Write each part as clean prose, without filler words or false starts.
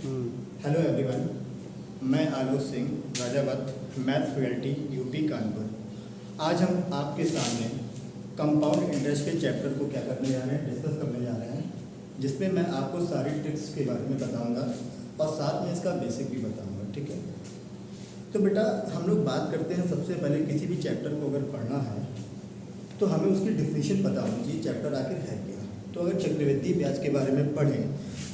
Hello everyone, मैं Alok Singh Rajawat, math faculty UP Kanpur. आज हम आपके सामने कंपाउंड इंटरेस्ट के चैप्टर को क्या करने जा रहे हैं, डिस्कस करने जा रहे हैं, जिसमें मैं आपको सारी ट्रिक्स के बारे में बताऊंगा और साथ में इसका बेसिक भी बताऊंगा। ठीक है, तो बेटा हम लोग बात करते हैं। सबसे पहले किसी भी चैप्टर को अगर पढ़ना है तो हमें उसकी डिफिनीशन पता होनी चाहिए, चैप्टर आखिर है क्या। तो अगर चक्रवृद्धि ब्याज के बारे में पढ़ें,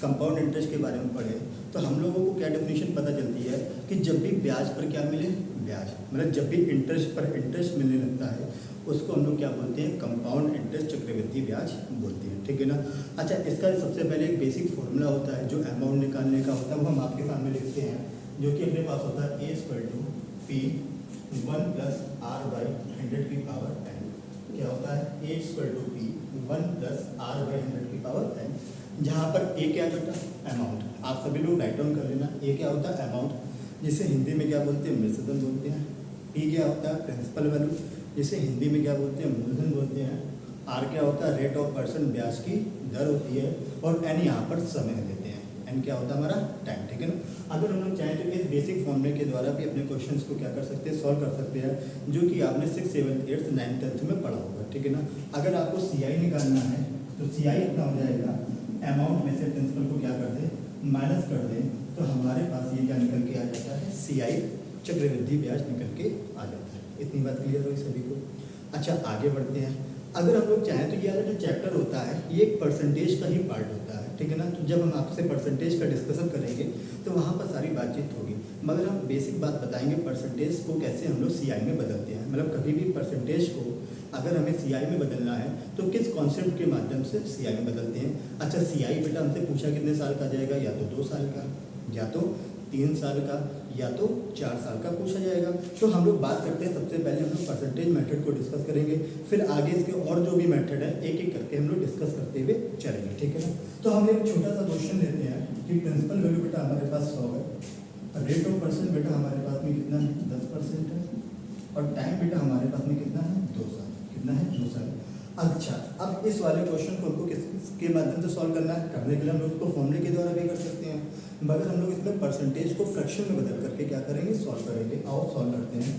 कंपाउंड इंटरेस्ट के बारे में पढ़ें, तो हम लोगों को क्या डेफिनेशन पता चलती है कि जब भी ब्याज पर क्या मिले, ब्याज मतलब जब भी इंटरेस्ट पर इंटरेस्ट मिलने लगता है उसको हम लोग क्या बोलते हैं, कंपाउंड इंटरेस्ट चक्रवृद्धि ब्याज बोलते हैं। ठीक है ना। अच्छा, इसका सबसे पहले एक बेसिक फॉर्मूला होता है जो अमाउंट निकालने का होता है, वो हम आपके सामने लिखते हैं, जो कि अपने पास होता है A=P 1 + R/100⁻n। क्या होता है, A=P 1 + R/100⁻n, जहाँ पर ए क्या है बेटा, अमाउंट। आप सभी लोग राइट डाउन कर लेना। ए क्या होता है, अमाउंट, जिसे हिंदी में क्या बोलते हैं, मूलधन बोलते हैं। पी क्या होता है, प्रिंसिपल वैल्यू, जिसे हिंदी में क्या बोलते हैं, मूलधन बोलते हैं। आर क्या होता है, रेट ऑफ परसेंट, ब्याज की दर होती है। और एन यहाँ पर समय देते हैं, एन क्या होता है हमारा, टाइम। ठीक है ना। अगर हम लोग चाहें तो इस बेसिक फॉर्मूले के द्वारा भी अपने क्वेश्चंस को क्या कर सकते हैं, सॉल्व कर सकते हैं, जो कि आपने 6th 7th 8th 9th 10th में पढ़ा होगा। ठीक है ना। अगर आपको CI निकालना है तो CI इतना हो जाएगा, अमाउंट में से प्रिंसिपल को क्या कर दें, माइनस कर दें, तो हमारे पास ये क्या निकल के आ जाता है, CI चक्रवृद्धि ब्याज निकल के आ जाता है। इतनी बात क्लियर हुई सभी को। अच्छा, आगे बढ़ते हैं। अगर हम लोग चाहें तो ये वाला जो चैप्टर होता है ये एक परसेंटेज का ही पार्ट होता है। ठीक है ना। तो जब हम आपसे परसेंटेज का डिस्कशन करेंगे तो वहाँ पर सारी बातचीत होगी, मगर हम बेसिक बात बताएंगे परसेंटेज को कैसे हम लोग CI में बदलते हैं। मतलब कभी भी परसेंटेज को अगर हमें CI में बदलना है तो किस कॉन्सेप्ट के माध्यम से CI में बदलते हैं। अच्छा, CI बेटा हमसे पूछा कितने साल का जाएगा, या तो 2 साल का, या तो 3 साल का, या तो 4 साल का पूछा जाएगा। तो हम लोग बात करते हैं, सबसे पहले हम लोग परसेंटेज मेथड को डिस्कस करेंगे, फिर आगे इसके और जो भी मेथड है एक एक करके हम लोग डिस्कस करते हुए चलेंगे। ठीक है ना। तो हम एक छोटा सा क्वेश्चन लेते हैं कि प्रिंसिपल वैल्यू बेटा हमारे पास 100 है, रेट ऑफ परसेंट बेटा हमारे पास में कितना है, 10% है, और टाइम बेटा हमारे पास में कितना है, 2 साल। कितना है, 2 साल। अच्छा, अब इस वाले क्वेश्चन को हमको किसके माध्यम से सॉल्व करना है, करने के लिए हम लोग इसको फॉर्मूले के द्वारा भी कर सकते हैं, मगर हम लोग इसमें परसेंटेज को फ्रैक्शन में बदल करके क्या करेंगे, सॉल्व करेंगे। आओ सॉल्व करते हैं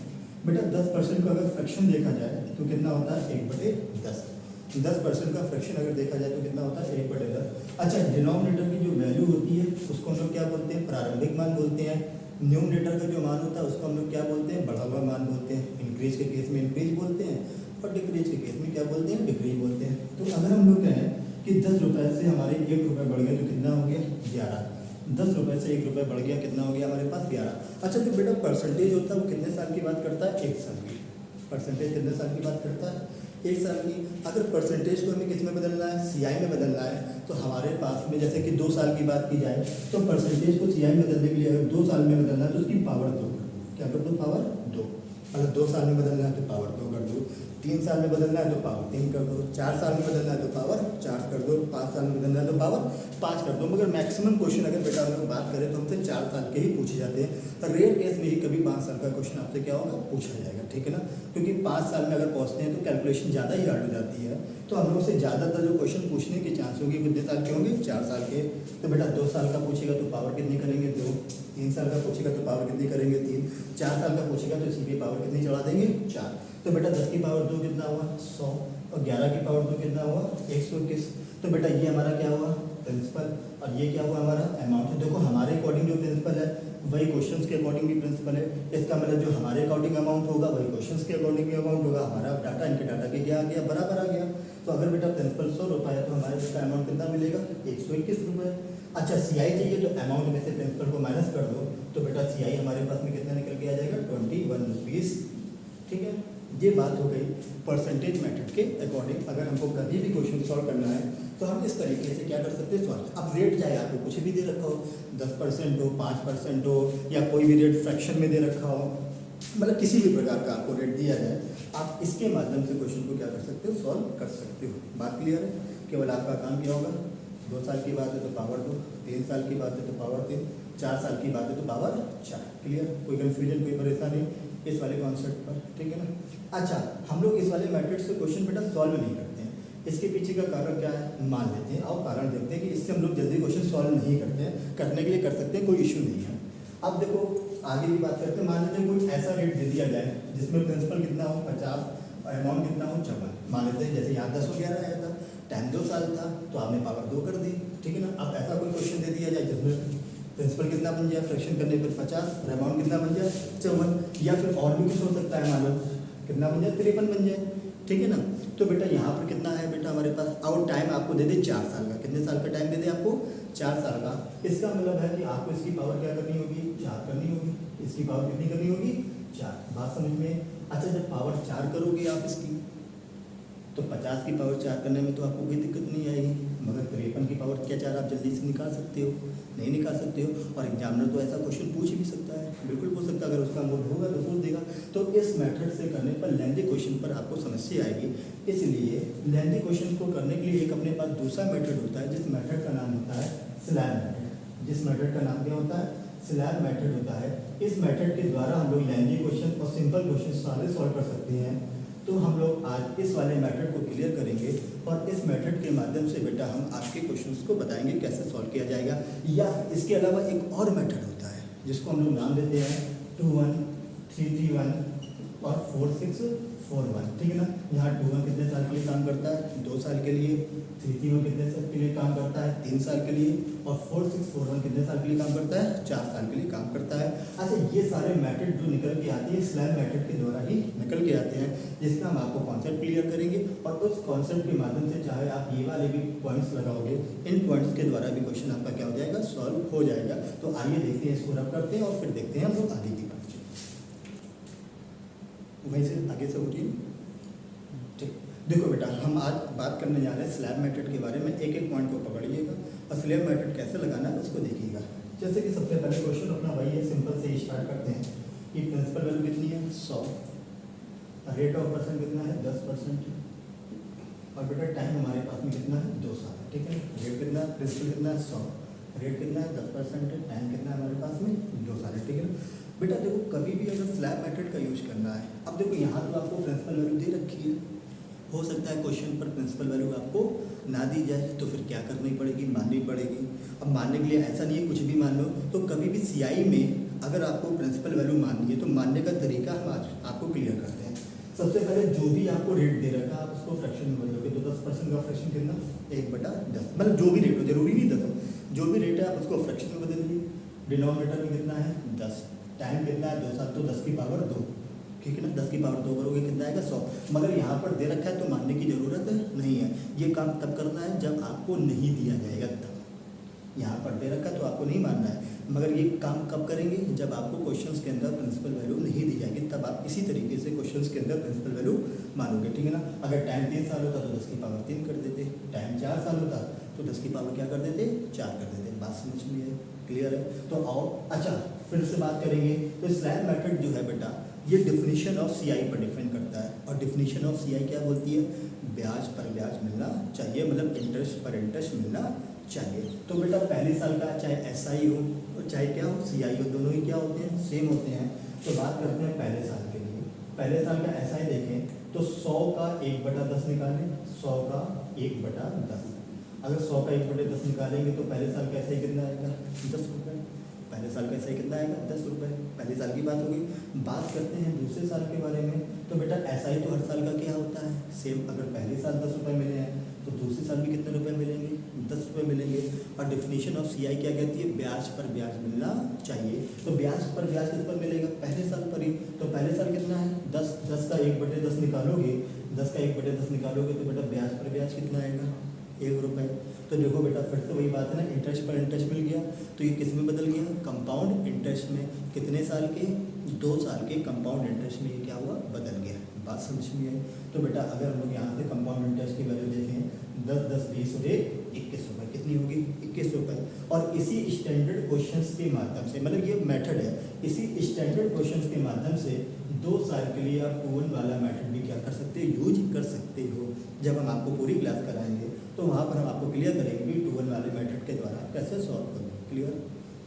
बेटा। 10% का अगर फ्रैक्शन देखा जाए तो कितना होता है, 1/10। 10% का फ्रैक्शन अगर देखा जाए तो कितना होता है, 1/10। अच्छा, डिनोमिनेटर की जो वैल्यू होती है उसको हम लोग क्या बोलते हैं, प्रारंभिक मान बोलते हैं। न्यूमरेटर का जो मान होता है उसको हम लोग क्या बोलते हैं, बढ़ा हुआ मान बोलते हैं। इंक्रीज के केस में इंक्रीज बोलते हैं और डिक्रीज के केस में क्या बोलते हैं, डिक्रीज बोलते हैं। तो अगर हम लोग कहें कि 10 रुपये से हमारे 1 रुपये बढ़ गया तो कितना हो गया, 11। 10 रुपये से 1 रुपये बढ़ गया, कितना हो गया हमारे पास, 11। अच्छा, जो बेटा परसेंटेज होता है वो कितने साल की बात करता है, 1 साल की। परसेंटेज कितने साल की बात करता है, 1 साल की। अगर परसेंटेज को हमें किस में बदलना है, CI में बदलना है, तो हमारे पास में जैसे कि 2 साल की बात की जाए तो परसेंटेज को CI में बदलने के लिए अगर 2 साल में बदलना है तो उसकी पावर 2 कर दो। क्या कर दो, पावर 2। अगर 2 साल में बदलना है तो पावर 2 कर दो, 3 साल में बदलना है तो पावर 3 कर दो, 4 साल में बदलना है तो पावर 4 कर दो, 5 साल में बदलना है तो पावर 5 कर दो। मगर मैक्सिमम क्वेश्चन अगर बेटा हम लोग बात करें तो हमसे 4 साल के ही पूछे जाते हैं। रेयर केस में ही कभी 5 साल का क्वेश्चन आपसे क्या होगा, पूछा जाएगा। ठीक है ना। क्योंकि 5 साल में अगर पहुँचते हैं तो कैलकुलेशन ज़्यादा ही हार्ड हो जाती है, तो हम लोग से ज़्यादातर जो क्वेश्चन पूछने के चांस होंगे कितने साल के होंगे, 4 साल के। तो बेटा 2 साल का पूछेगा तो पावर कितनी करेंगे, 2। 3 साल का पूछेगा तो पावर कितनी करेंगे, 3। 4 साल का पूछेगा तो इसी की पावर कितनी चढ़ा देंगे, 4। तो बेटा 10 की पावर 2 कितना हुआ, 100, और 11 की पावर 2 कितना हुआ, 121। तो बेटा ये हमारा क्या हुआ, प्रिंसिपल, और ये क्या हुआ हमारा अमाउंट। देखो हमारे अकॉर्डिंग जो प्रिंसिपल है वही क्वेश्चंस के अकॉर्डिंग भी प्रिंसिपल है। इसका मतलब जो हमारे अकॉर्डिंग अमाउंट होगा वही क्वेश्चंस के अकॉर्डिंग भी अमाउंट होगा। हमारा डाटा इनके डाटा के क्या आ गया, बराबर आ गया। तो अगर बेटा प्रिंसिपल 100 रुपये है तो हमारे इसका अमाउंट कितना मिलेगा, 121 रुपये। अच्छा, CI चाहिए तो अमाउंट में से प्रिंसिपल को माइनस कर दो, तो बेटा CI हमारे पास में कितना निकल के आ जाएगा, 21 रुपीज़। ठीक है, ये बात हो गई परसेंटेज मेथड के अकॉर्डिंग। अगर हमको कभी भी क्वेश्चन सॉल्व करना है तो हम इस तरीके से क्या कर सकते हैं, सॉल्व। अब रेट चाहे आपको कुछ भी दे रखा हो, 10% हो, 5% हो, या कोई भी रेट फ्रैक्शन में दे रखा हो, मतलब किसी भी प्रकार का आपको रेट दिया जाए, आप इसके माध्यम से क्वेश्चन को क्या कर सकते हो, सॉल्व कर सकते हो। बात क्लियर है। केवल आपका काम क्या होगा, 2 साल की बात है तो पावर 2, 3 साल की बात है तो पावर 3, 4 साल की बात है तो पावर 4। क्लियर, कोई कन्फ्यूजन, कोई परेशानी इस वाले कॉन्सेप्ट पर। ठीक है ना। अच्छा, हम लोग इस वाले मेथड से क्वेश्चन बेटा सॉल्व नहीं करते हैं, इसके पीछे का कारण क्या है मान लेते हैं, और कारण देखते हैं कि इससे हम लोग जल्दी क्वेश्चन सॉल्व नहीं करते हैं, करने के लिए कर सकते हैं, कोई इशू नहीं है। अब देखो आगे की बात करते हैं, मान लेते हैं कोई ऐसा रेट दे दिया जाए जिसमें प्रिंसिपल कितना हो 50, अमाउंट कितना हो 54। मान लेते हैं जैसे यहाँ 10 और 11 आया था, टाइम 2 साल था तो आपने पावर 2 कर दी, ठीक है ना। अब ऐसा कोई क्वेश्चन दे दिया जाए जिसमें प्रिंसिपल कितना बन जाए, फ्रैक्शन करने पर 50 और अमाउंट कितना बन जाए 54, या फिर और भी कुछ हो सकता है, मान लो कितना बन जाए 53 बन जाए, ठीक है ना। तो बेटा यहाँ पर कितना है बेटा हमारे पास, और टाइम आपको दे दे 4 साल का, कितने साल का टाइम दे दे आपको 4 साल का। इसका मतलब है कि आपको इसकी पावर क्या करनी होगी 4 करनी होगी, इसकी पावर कितनी करनी होगी 4। बात समझ में। अच्छा जब पावर 4 करोगे आप इसकी तो 50 की पावर 4 करने में तो आपको कोई दिक्कत नहीं आएगी, मगर 53 की पावर क्या 4 आप जल्दी से निकाल सकते हो, नहीं निकाल सकते हो। और एग्जामिनर तो ऐसा क्वेश्चन पूछ भी सकता है, बिल्कुल पूछ सकता है, अगर उसका मूड होगा तो पूछ देगा। तो इस मेथड से करने पर लेंथी क्वेश्चन पर आपको समस्या आएगी, इसलिए लेंथी क्वेश्चन को करने के लिए एक अपने पास दूसरा मेथड होता है, जिस मेथड का नाम होता है स्लैब मेथड। जिस मेथड का नाम क्या होता है स्लैब मेथड होता है। इस मेथड के द्वारा हम लोग लेंथी क्वेश्चन और सिंपल क्वेश्चन सारे सॉल्व कर सकते हैं। तो हम लोग आज इस वाले मेथड को क्लियर करेंगे, और इस मेथड के माध्यम से बेटा हम आपके क्वेश्चंस को बताएंगे कैसे सॉल्व किया जाएगा। या इसके अलावा एक और मेथड होता है जिसको हम लोग नाम देते हैं 2-1, 3-3-1 और 4-6-4-1, ठीक है ना। यहाँ 2-1 कितने साल के लिए काम करता है 2 साल के लिए, 3-3-1 कितने साल के लिए काम करता है 3 साल के लिए, और 4-6-4-1 कितने साल के लिए काम करता है 4 साल के लिए काम करता है। अच्छा ये सारे मेथड जो निकल के आते हैं स्लैब मेथड के द्वारा ही निकल के आते हैं, जिसका हम आपको कॉन्सेप्ट क्लियर करेंगे, और उस कॉन्सेप्ट के माध्यम से चाहे आप ये वाले भी पॉइंट्स लगाओगे, इन पॉइंट्स के द्वारा भी क्वेश्चन आपका क्या हो जाएगा सॉल्व हो जाएगा। तो आइए देखते हैं, इसको रब करते हैं और फिर देखते हैं हम लोग आगे की बात। वहीं से आगे से होगी, ठीक। देखो बेटा हम आज बात करने जा रहे हैं स्लैब मेथड के बारे में, एक एक पॉइंट को पकड़िएगा और स्लैब मेथड कैसे लगाना है उसको देखिएगा। जैसे कि सबसे पहले क्वेश्चन अपना वही है, सिंपल से स्टार्ट करते हैं कि प्रिंसिपल वैल्यू कितनी है 100, रेट ऑफ परसेंट कितना है 10%, और बेटा टाइम हमारे पास में कितना है 2 साल, ठीक है। रेट कितना प्रिंसिपल कितना है 100, रेट कितना है 10%, टाइम कितना है हमारे पास में 2 साल है, ठीक है। बेटा देखो कभी भी अगर स्लैब मेथड का यूज करना है, अब देखो यहाँ तो आपको प्रिंसिपल वैल्यू दे रखी है, हो सकता है क्वेश्चन पर प्रिंसिपल वैल्यू आपको ना दी जाए तो फिर क्या करनी पड़ेगी माननी पड़ेगी। अब मानने के लिए ऐसा नहीं है कुछ भी मान लो, तो कभी भी सीआई में अगर आपको प्रिंसिपल वैल्यू माननी है तो मानने का तरीका हम आज आपको क्लियर करते हैं। सबसे पहले जो भी आपको रेट दे रखा है आप उसको फ्रैक्शन में बदलोगे, तो 10% का फ्रैक्शन कितना 1/10, मतलब जो भी रेट हो, जरूरी नहीं 10 हो, जो भी रेट है आप उसको फ्रैक्शन में बदलिए। डिनोमिनेटर में कितना है 10, टाइम कितना है 2 साल, तो 10 की पावर 2, ठीक है ना। 10 की पावर 2 करोगे कितना आएगा 100, मगर यहाँ पर दे रखा है तो मानने की ज़रूरत नहीं है। ये काम तब करना है जब आपको नहीं दिया जाएगा तब। यहाँ पर दे रखा है तो आपको नहीं मानना है, मगर ये काम कब करेंगे जब आपको क्वेश्चंस के अंदर प्रिंसिपल वैल्यू नहीं दी जाएगी, तब आप इसी तरीके से क्वेश्चंस के अंदर प्रिंसिपल वैल्यू मानोगे, ठीक है ना। अगर टाइम 3 साल होता तो 10 की पावर 3 कर देते, टाइम 4 साल होता तो 10 की पावर क्या कर देते 4 कर देते। बात समझ में है, क्लियर है। तो आओ अच्छा फिर से बात करेंगे। तो स्लैब मेथड जो है बेटा ये डिफिनीशन ऑफ सीआई पर डिफाइन करता है, और डिफिनीशन ऑफ सीआई क्या बोलती है ब्याज पर ब्याज मिलना चाहिए, मतलब इंटरेस्ट पर इंटरेस्ट मिलना चाहिए। तो बेटा पहले साल का चाहे एसआई हो चाहे क्या हो सीआई हो, दोनों ही क्या होते हैं सेम होते हैं। तो बात करते हैं पहले साल के लिए। पहले साल का एसआई देखें तो 100 का 1/10 निकालें, 100 का 1/10। अगर 100 का 1/10 निकालेंगे तो पहले साल का एसआई कितना आएगा 10 रुपये। पहले साल का एसआई कितना आएगा 10 रुपये, पहले साल की बात होगी। बात करते हैं दूसरे साल के बारे में। तो बेटा एसआई तो हर साल का क्या होता है सेम, अगर पहले साल 10 रुपये मिले हैं तो दूसरे साल भी कितने रुपए मिलेंगे 10 रुपये मिलेंगे। और डिफिनीशन ऑफ सीआई क्या कहती है ब्याज पर ब्याज मिलना चाहिए। तो ब्याज पर ब्याज किस पर मिलेगा पहले साल पर ही। तो पहले साल कितना है 10, 10 का 1/10 निकालोगे, 10 का 1/10 निकालोगे तो बेटा ब्याज पर ब्याज कितना आएगा 1 रुपये। तो देखो बेटा फिर से वही बात है ना, इंटरेस्ट पर इंटरेस्ट मिल गया तो ये किस में बदल गया कंपाउंड इंटरेस्ट में। कितने साल के 2 साल के कंपाउंड इंटरेस्ट में ये क्या हुआ बदल गया। बात समझ में आई। तो बेटा अगर हम लोग यहाँ से कंपाउंड इंटरेस्ट की वैल्यू देखें 10, 10, 20 और 1 21 रुपये, कितनी होगी 21 रुपये। और इसी स्टैंडर्ड क्वेश्चंस के माध्यम से, मतलब ये मेथड है, इसी स्टैंडर्ड क्वेश्चंस के माध्यम से 2 साल के लिए आप 2-1 वाला मेथड भी क्या कर सकते हो यूज कर सकते हो। जब हम आपको पूरी क्लास कराएंगे तो वहाँ पर हम आपको क्लियर करेंगे 2-1 वाले मेथड के द्वारा कैसे सॉल्व करोगे। क्लियर,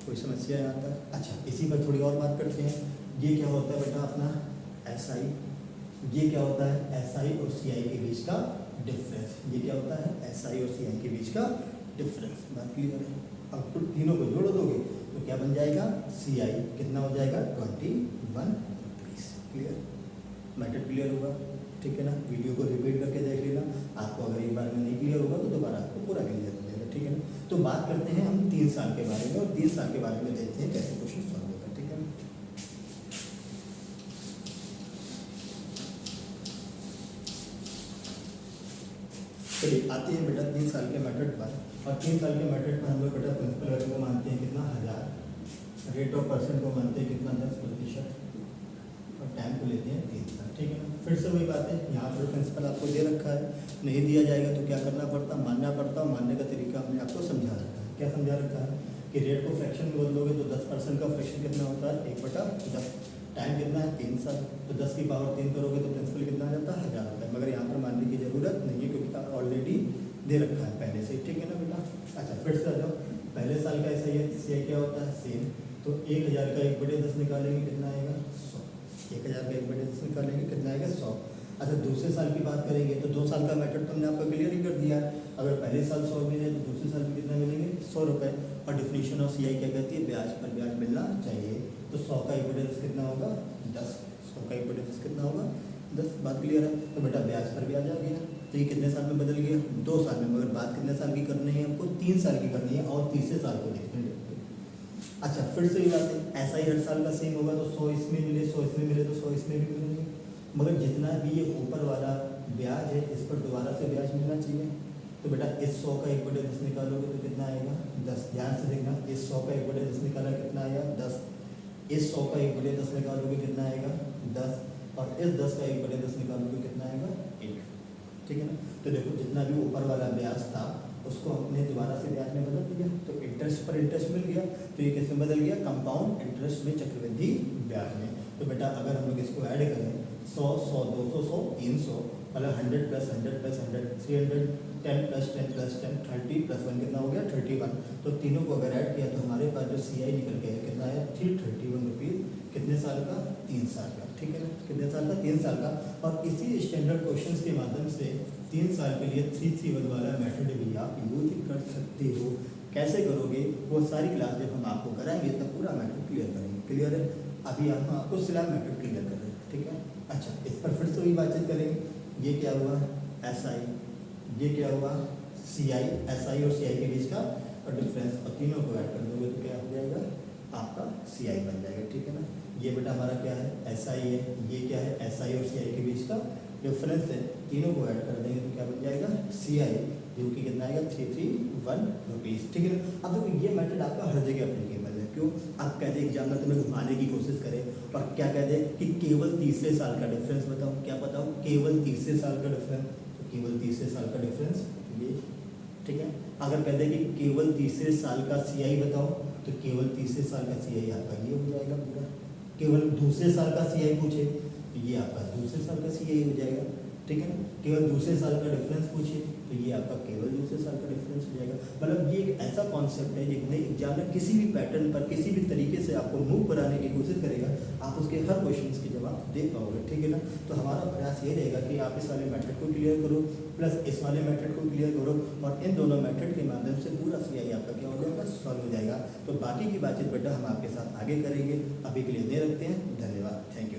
कोई समस्या यहाँ तक। अच्छा इसी पर थोड़ी और बात करते हैं। ये क्या होता है बेटा अपना एसआई, ये क्या होता है एसआई और सीआई के बीच का डिफरेंस। ये क्या होता है? SI और CI के बीच का डिफरेंस। बात क्लियर है? अब तो तीनों को जोड़ दोगे तो क्या बन जाएगा? CI कितना हो जाएगा? 21 रुपीज़। क्लियर? मैटर क्लियर होगा? ठीक है ना? वीडियो को रिपीट करके देख लेना। आपको अगर एक बार में नहीं क्लियर होगा तो दोबारा आपको पूरा क्लियर हो जाएगा। ठीक है ना? तो बात करते हैं हम 3 साल के बारे में, और 3 साल के बारे में देखते हैं कैसे क्वेश्चन सॉल्व होगा। ठीक है ना? चलिए आते हैं बेटा 3 साल के मेथड पर। और 3 साल के मेथड पर हम लोग बेटा प्रिंसिपल रेट को मानते हैं कितना? 1000। रेट ऑफ परसेंट को मानते हैं कितना? 10%। और टाइम को लेते हैं 3 साल। ठीक है ना? फिर से वही बात है, यहाँ पर प्रिंसिपल आपको दे रखा है, नहीं दिया जाएगा तो क्या करना पड़ता? मानना पड़ता। और मानने का तरीका हमने आपको समझा रखा है। क्या समझा रखा है? कि रेट को फ्रैक्शन में बदलोगे तो 10% का फ्रैक्शन कितना होता है? 1/10। टाइम कितना है? 3 साल। तो 10 की पावर 3 करोगे तो प्रिंसिपल कितना आ जाता है? 1000 होता है। मगर यहाँ पर मानने की जरूरत नहीं है क्योंकि ऑलरेडी दे रखा है पहले से। ठीक है ना बेटा? अच्छा फिर से आ जाओ। पहले साल का ऐसा ही है, CI क्या होता है? सेम। तो 1000 का 1/10 निकालेंगे कितना आएगा? 100। 1000 का 1/10 निकालेंगे कितना आएगा? 100। अच्छा दूसरे साल की बात करेंगे तो 2 साल का मैटर तो हमने आपको क्लियर ही कर दिया है। अगर पहले साल 100 मिले तो दूसरे साल में कितना मिलेंगे? 100 रुपये। और डिफिनीशन ऑफ CI क्या कहती है? ब्याज पर ब्याज मिलना चाहिए। तो 100 का 1/10 कितना होगा? 10। 100 का 1/10 कितना होगा? 10। बात क्लियर है? तो बेटा ब्याज पर ब्याज आ गया। तो ये कितने साल में बदल गया? 2 साल में। मगर बात कितने साल की करनी है हमको? 3 साल की करनी है, और तीसरे साल को देखते हैं। अच्छा फिर से ये बात है, ऐसा ही हर साल का सेम होगा। तो 100 इसमें मिले, 100 इसमें मिले तो 100 इसमें भी मिलेंगे। मगर जितना भी ये ऊपर वाला ब्याज है इस पर दोबारा से ब्याज मिलना चाहिए। तो बेटा इस 100 का 1/10 निकालोगे तो कितना आएगा? 10। ध्यान से देखना, इस 100 का 1/10 निकाला कितना आएगा? 10। इस 100 का 1/10 निकालोगे कितना आएगा? 10। और इस 10 का 1/10 निकालोगे कितना आएगा? 1। ठीक है ना? तो देखो जितना भी ऊपर वाला ब्याज था उसको हमने दोबारा से ब्याज में बदल दिया, तो इंटरेस्ट पर इंटरेस्ट मिल गया। तो ये किस में बदल गया? कंपाउंड इंटरेस्ट में, चक्रवृद्धि ब्याज में। तो बेटा अगर हम लोग इसको ऐड करें 100, 100, 200, 100, 300, मतलब 100 + 100 + 100, 300, 10 + 10 + 10, 30 + 1 कितना हो गया? 31। तो तीनों को अगर ऐड किया तो हमारे पास जो CI निकल के है कितना है? 331 रुपीज़। कितने साल का? 3 साल का। ठीक है ना? कितने साल का? 3 साल का। और इसी स्टैंडर्ड क्वेश्चंस के माध्यम से 3 साल के लिए 3C1 वाला मेथड भी आप यूज कर सकते हो। कैसे करोगे वो सारी क्लास जब हम आपको कराएंगे तब पूरा मेथड क्लियर करेंगे। क्लियर है? अभी हम आपको सिला मेथड क्लियर कर रहे हैं। ठीक है? अच्छा इस पर फिर से वही बातचीत करेंगे। ये क्या हुआ? SI। ये क्या हुआ? CI। SI और CI के बीच का डिफरेंस, और तीनों को ऐड कर दोगे तो क्या हो जाएगा? आपका CI बन जाएगा। ठीक है ना? ये बेटा हमारा क्या है? SI है। ये क्या है? SI और CI के बीच का डिफरेंस है। तीनों को ऐड कर देंगे तो क्या बन जाएगा? CI, जो कि कितना आएगा? 331 रुपीज़। ठीक है ना? अब देखो ये मेथड आपका हर जगह अप्लीकेबल है। क्यों? आप कहते हैं एग्जाम में तुम्हें घुमाने की कोशिश करें और क्या कहते हैं कि केवल तीसरे साल का डिफरेंस बताओ। क्या बताओ? केवल तीसरे साल का डिफरेंस। तो केवल तीसरे साल का डिफरेंस ये। ठीक है? अगर कहते हैं कि केवल तीसरे साल का CI बताओ तो केवल तीसरे साल का CI आपका ये हो जाएगा पूरा। केवल दूसरे साल का CI पूछे तो ये आपका दूसरे साल का CI हो जाएगा। ठीक है ना? केवल दूसरे साल का डिफरेंस पूछे तो ये आपका केवल दूसरे साल का डिफरेंस हो जाएगा। मतलब ये एक ऐसा कॉन्सेप्ट है जिसमें एग्जाम में किसी भी पैटर्न पर किसी भी तरीके से आपको मूव कराने की कोशिश करेगा, आप उसके हर क्वेश्चन के जवाब दे पाओगे। ठीक है ना? तो हमारा प्रयास ये रहेगा कि आप इस वाले मेथड को क्लियर करो प्लस इस वाले मेथड को क्लियर करो, और इन दोनों मेथड के माध्यम से पूरा CI आपका क्या हो जाएगा? सॉल्व हो जाएगा। तो बाकी की बातचीत बेटा हम आपके साथ आगे करेंगे। अभी के लिए दे रखते हैं। धन्यवाद। Thank you.